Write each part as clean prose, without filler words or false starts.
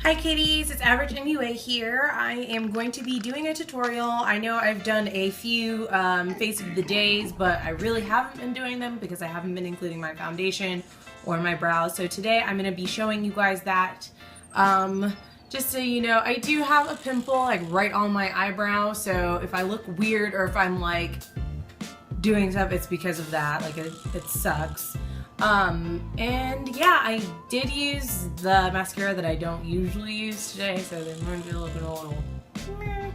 Hi kitties, it's averagemua here. I am going to be doing a tutorial. I know I've done a few face of the days, but I really haven't been doing them because I haven't been including my foundation or my brows. So today I'm going to be showing you guys that. Just so you know, I do have a pimple like right on my eyebrow, so if I look weird or if I'm like doing stuff, it's because of that. Like it sucks. And yeah, I did use the mascara that I don't usually use today, so they're going to be looking a little meh.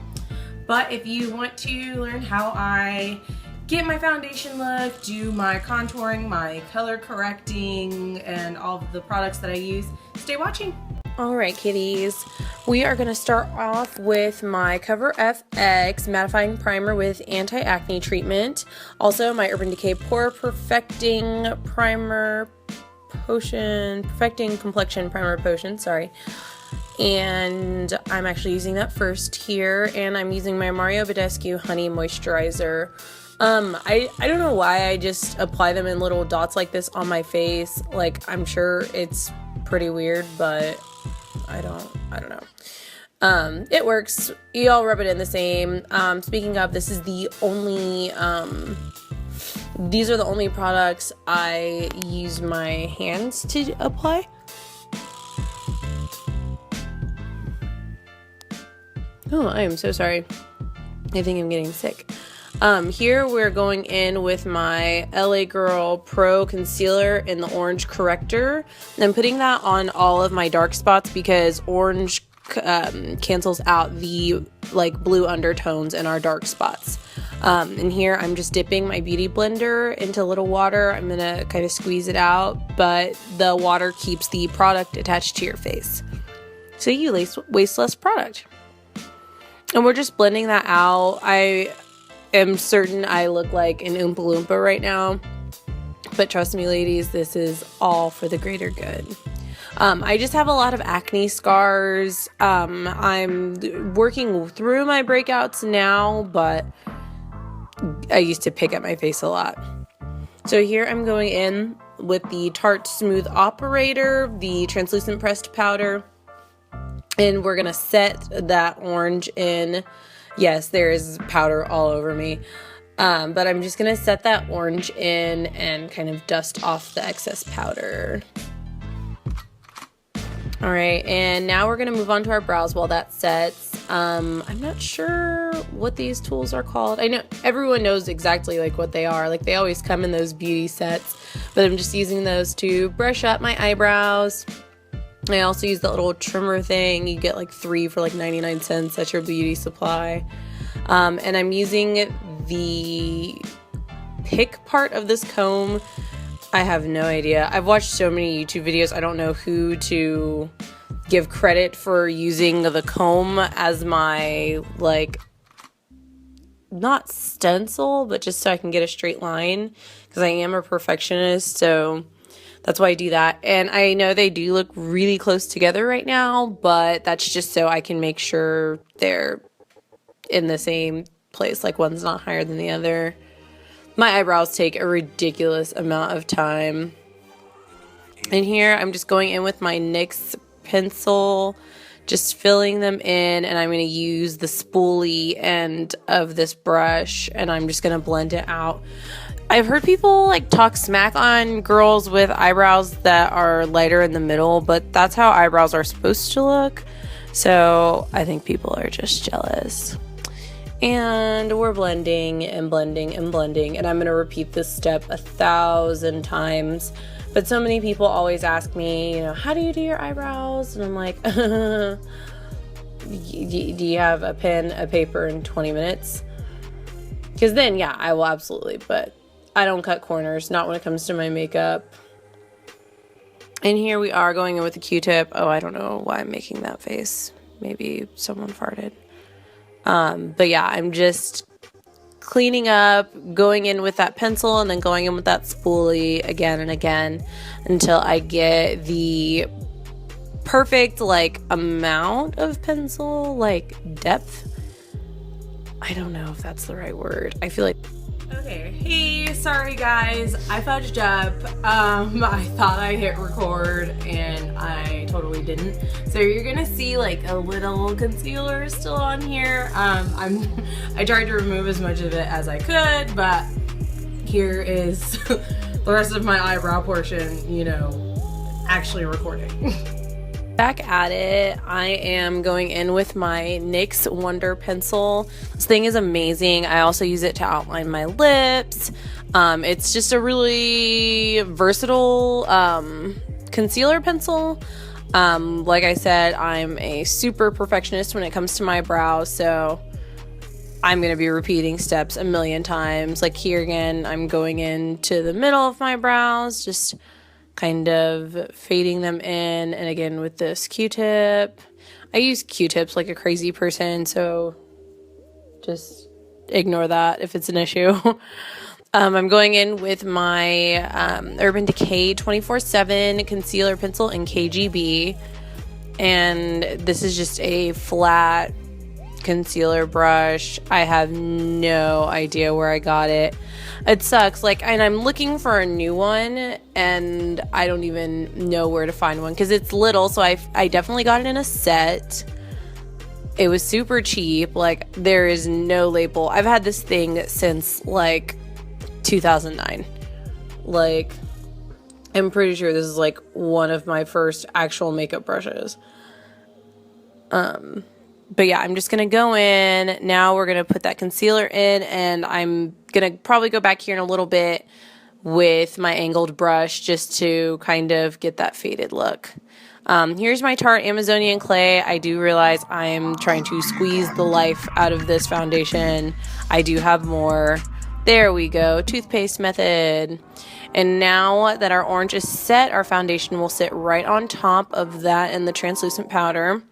But if you want to learn how I get my foundation look, do my contouring, my color correcting, and all of the products that I use, stay watching. Alright kitties, we are going to start off with my Cover FX mattifying primer with anti-acne treatment. Also my Urban Decay pore perfecting primer potion, perfecting complexion primer potion, sorry. And I'm actually using that first here, and I'm using my Badescu honey moisturizer. I don't know why I just apply them in little dots like this on my face. Like, I'm sure it's pretty weird, but I don't know. It works. You all rub it in the same. Speaking of, this is the only, these are the only products I use my hands to apply. Oh, I am so sorry. I think I'm getting sick. Here we're going in with my LA Girl Pro Concealer in the Orange Corrector. And I'm putting that on all of my dark spots because orange cancels out the like blue undertones in our dark spots. And here I'm just dipping my beauty blender into a little water. I'm gonna kind of squeeze it out, but the water keeps the product attached to your face, so you waste less product. And we're just blending that out. I am certain I look like an Oompa Loompa right now, but trust me ladies, this is all for the greater good. I just have a lot of acne scars. I'm working through my breakouts now, but I used to pick at my face a lot. So here I'm going in with the Tarte Smooth Operator, the translucent pressed powder, and we're gonna set that orange in. Yes, there is powder all over me, but I'm just going to set that orange in and kind of dust off the excess powder. Alright, and now we're going to move on to our brows while that sets. I'm not sure what these tools are called. I know everyone knows exactly like what they are. Like they always come in those beauty sets, but I'm just using those to brush up my eyebrows. I also use the little trimmer thing. You get like 3 for like 99 cents at your beauty supply. And I'm using the pick part of this comb. I have no idea. I've watched so many YouTube videos. I don't know who to give credit for using the comb as my, like, not stencil, but just so I can get a straight line, because I am a perfectionist, so that's why I do that. And I know they do look really close together right now, but that's just so I can make sure they're in the same place, like one's not higher than the other. My eyebrows take a ridiculous amount of time. And here I'm just going in with my NYX pencil, just filling them in, and I'm going to use the spoolie end of this brush, and I'm just going to blend it out. I've heard people like talk smack on girls with eyebrows that are lighter in the middle, but that's how eyebrows are supposed to look. So I think people are just jealous. And we're blending and blending and blending, and I'm going to repeat this step 1,000 times. But so many people always ask me, you know, how do you do your eyebrows? And I'm like, do you have a pen, a paper, and 20 minutes? Because then, yeah, I will absolutely, but I don't cut corners, not when it comes to my makeup. And here we are going in with a Q-tip. Oh, I don't know why I'm making that face. Maybe someone farted. But yeah, I'm just cleaning up, going in with that pencil, and then going in with that spoolie again and again until I get the perfect, like, amount of pencil, like, depth. I don't know if that's the right word. I feel like Okay, hey, sorry guys, I fudged up. I thought I hit record and I totally didn't. So you're gonna see like a little concealer still on here. I tried to remove as much of it as I could, but here is the rest of my eyebrow portion, you know, actually recording. Back at it, I am going in with my NYX Wonder Pencil. This thing is amazing. I also use it to outline my lips. It's just a really versatile concealer pencil. Like I said, I'm a super perfectionist when it comes to my brows, so I'm going to be repeating steps a million times. Like here again, I'm going into the middle of my brows, just kind of fading them in, and again with this Q-tip. I use Q-tips like a crazy person, so just ignore that if it's an issue. I'm going in with my Urban Decay 24/7 concealer pencil in KGB, and this is just a flat concealer brush. I have no idea where I got it. It sucks, like, and I'm looking for a new one and I don't even know where to find one because it's little. So I definitely got it in a set. It was super cheap. Like, there is no label. I've had this thing since like 2009. Like, I'm pretty sure this is like one of my first actual makeup brushes. But yeah, I'm just going to go in. Now we're going to put that concealer in, and I'm going to probably go back here in a little bit with my angled brush just to kind of get that faded look. Here's my Tarte Amazonian Clay. I do realize I'm trying to squeeze the life out of this foundation. I do have more. There we go. Toothpaste method. And now that our orange is set, our foundation will sit right on top of that and the translucent powder.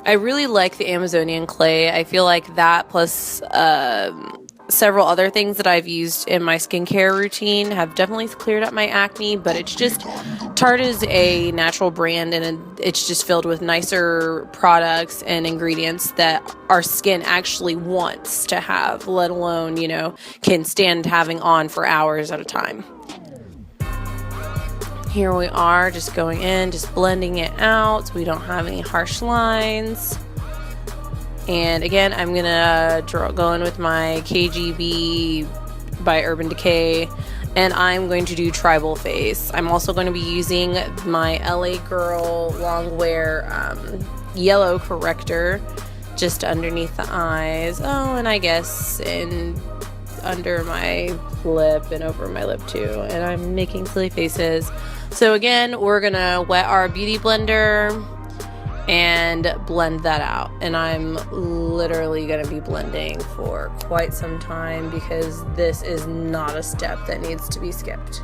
I really like the Amazonian Clay. I feel like that plus several other things that I've used in my skincare routine have definitely cleared up my acne, but it's just, Tarte is a natural brand, and it's just filled with nicer products and ingredients that our skin actually wants to have, let alone, you know, can stand having on for hours at a time. Here we are, just going in, just blending it out so we don't have any harsh lines. And again, I'm gonna go in with my KGB by Urban Decay, and I'm going to do tribal face. I'm also going to be using my LA Girl long wear yellow corrector just underneath the eyes. Oh, and I guess under my lip and over my lip too. And I'm making silly faces. So again, we're gonna wet our beauty blender and blend that out. And I'm literally gonna be blending for quite some time because this is not a step that needs to be skipped.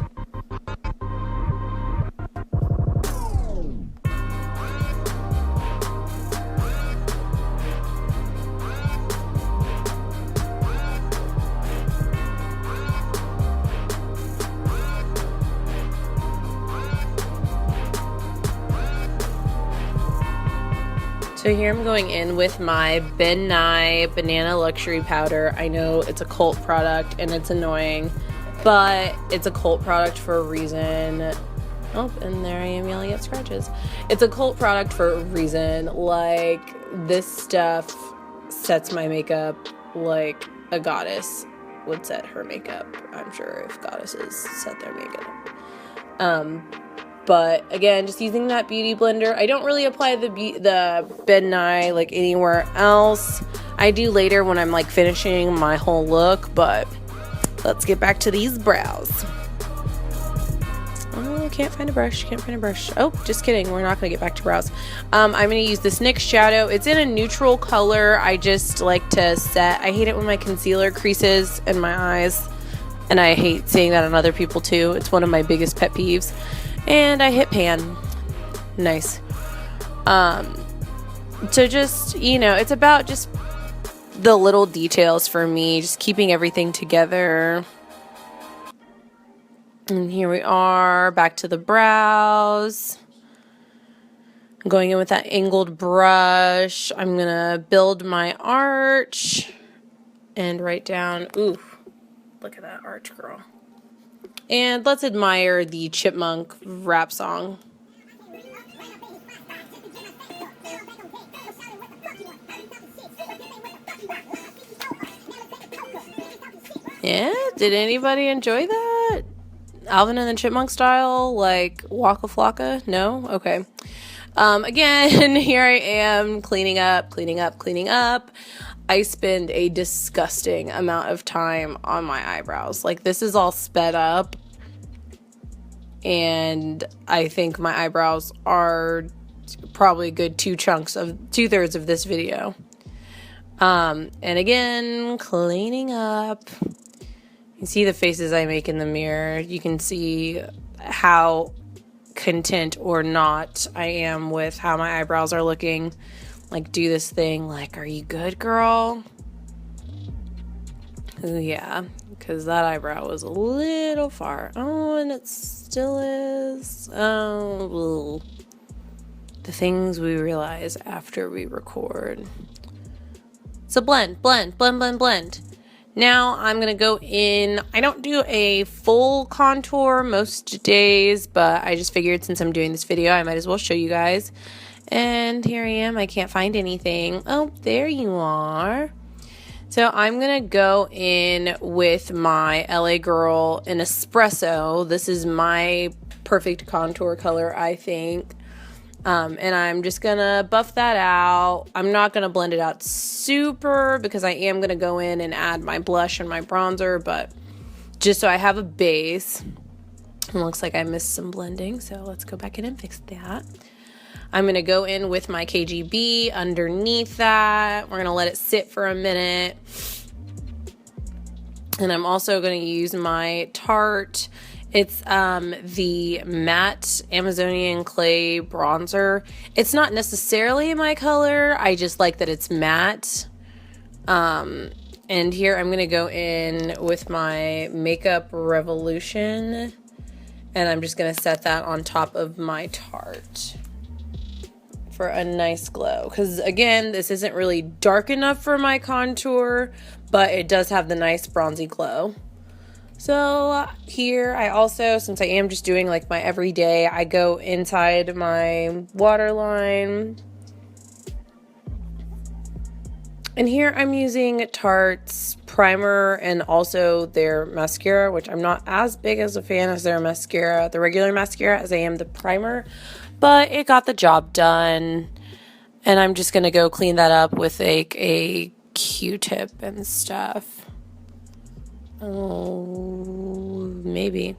So here I'm going in with my Ben Nye Banana Luxury Powder. I know it's a cult product and it's annoying, but it's a cult product for a reason. Oh, and there I am yelling at scratches. It's a cult product for a reason. Like, this stuff sets my makeup like a goddess would set her makeup. I'm sure if goddesses set their makeup. But again, just using that beauty blender. I don't really apply the Ben Nye like anywhere else. I do later when I'm like finishing my whole look, but let's get back to these brows. Oh, can't find a brush, can't find a brush. Oh, just kidding, we're not gonna get back to brows. I'm gonna use this NYX shadow. It's in a neutral color. I just like to set, I hate it when my concealer creases in my eyes, and I hate seeing that on other people too. It's one of my biggest pet peeves. And I hit pan. Nice. So just, you know, it's about just the little details for me, just keeping everything together. And here we are, back to the brows. I'm going in with that angled brush. I'm gonna build my arch. and right down. Ooh, look at that arch, girl. And let's admire the chipmunk rap song. Yeah, did anybody enjoy that? Alvin and the Chipmunk style, like Waka Flocka? No? Okay. Again, here I am cleaning up. I spend a disgusting amount of time on my eyebrows. Like, this is all sped up, and I think my eyebrows are probably a good two-thirds of this video. And again, cleaning up. You can see the faces I make in the mirror. You can see how content or not I am with how my eyebrows are looking. Like, do this thing like, are you good, girl? Ooh, yeah, because that eyebrow was a little far. Oh, and it still is. Oh, the things we realize after we record. So blend. Now I'm going to go in. I don't do a full contour most days, but I just figured since I'm doing this video, I might as well show you guys. And here I am. I can't find anything. Oh, there you are. So I'm going to go in with my LA Girl in Espresso. This is my perfect contour color, I think. And I'm just going to buff that out. I'm not going to blend it out super because I am going to go in and add my blush and my bronzer, but just so I have a base. It looks like I missed some blending, so let's go back in and fix that. I'm going to go in with my KGB underneath that. We're going to let it sit for a minute. And I'm also going to use my Tarte. It's the matte Amazonian clay bronzer. It's not necessarily my color. I just like that it's matte. And here I'm going to go in with my Makeup Revolution. And I'm just going to set that on top of my Tarte for a nice glow. Because again, this isn't really dark enough for my contour, but it does have the nice bronzy glow. So here I also, since I am just doing like my everyday, I go inside my waterline. And here I'm using Tarte's primer and also their mascara, which I'm not as big as a fan as their mascara, the regular mascara, as I am the primer. But it got the job done. And I'm just going to go clean that up with like a Q-tip and stuff. Oh, maybe.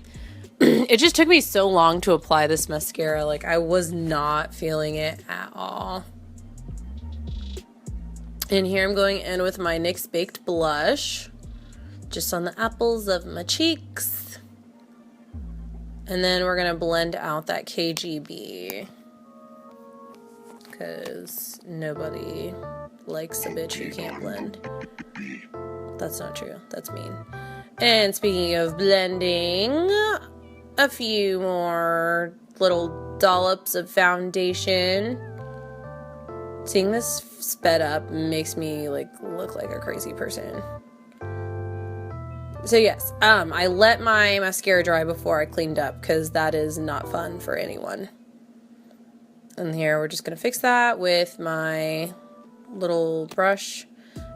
It just took me so long to apply this mascara. Like, I was not feeling it at all. And here I'm going in with my NYX Baked Blush. Just on the apples of my cheeks. And then we're going to blend out that KGB. Because nobody likes a bitch who can't blend. That's not true. That's mean. And speaking of blending, a few more little dollops of foundation. Seeing this sped up makes me like look like a crazy person. So yes, I let my mascara dry before I cleaned up because that is not fun for anyone. And here we're just going to fix that with my little brush.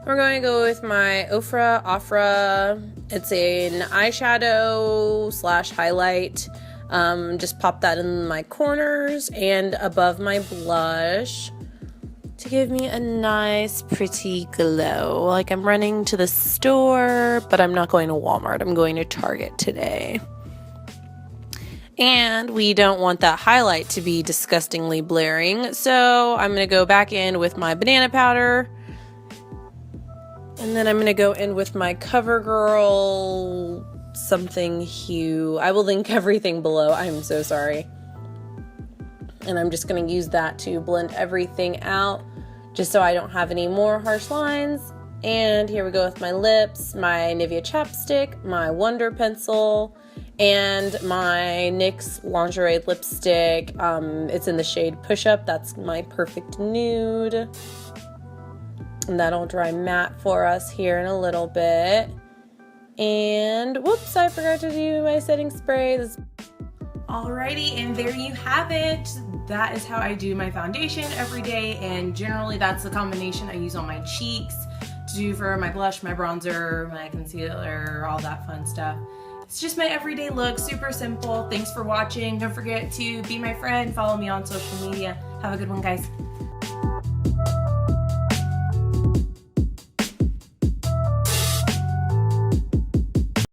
We're going to go with my Ofra. It's an eyeshadow / highlight. Just pop that in my corners and above my blush to give me a nice, pretty glow. Like I'm running to the store, but I'm not going to Walmart. I'm going to Target today. And we don't want that highlight to be disgustingly blaring, so I'm going to go back in with my banana powder. And then I'm going to go in with my Covergirl something hue. I will link everything below. I'm so sorry. And I'm just going to use that to blend everything out just so I don't have any more harsh lines. And here we go with my lips, my Nivea chapstick, my Wonder pencil, and my NYX lingerie lipstick. It's in the shade Push Up. That's my perfect nude. And that'll dry matte for us here in a little bit. And whoops, I forgot to do my setting spray. Alrighty, and there you have it. That is how I do my foundation every day, and generally that's the combination I use on my cheeks to do for my blush, my bronzer, my concealer, all that fun stuff. It's just my everyday look, super simple. Thanks for watching. Don't forget to be my friend, follow me on social media. Have a good one, guys.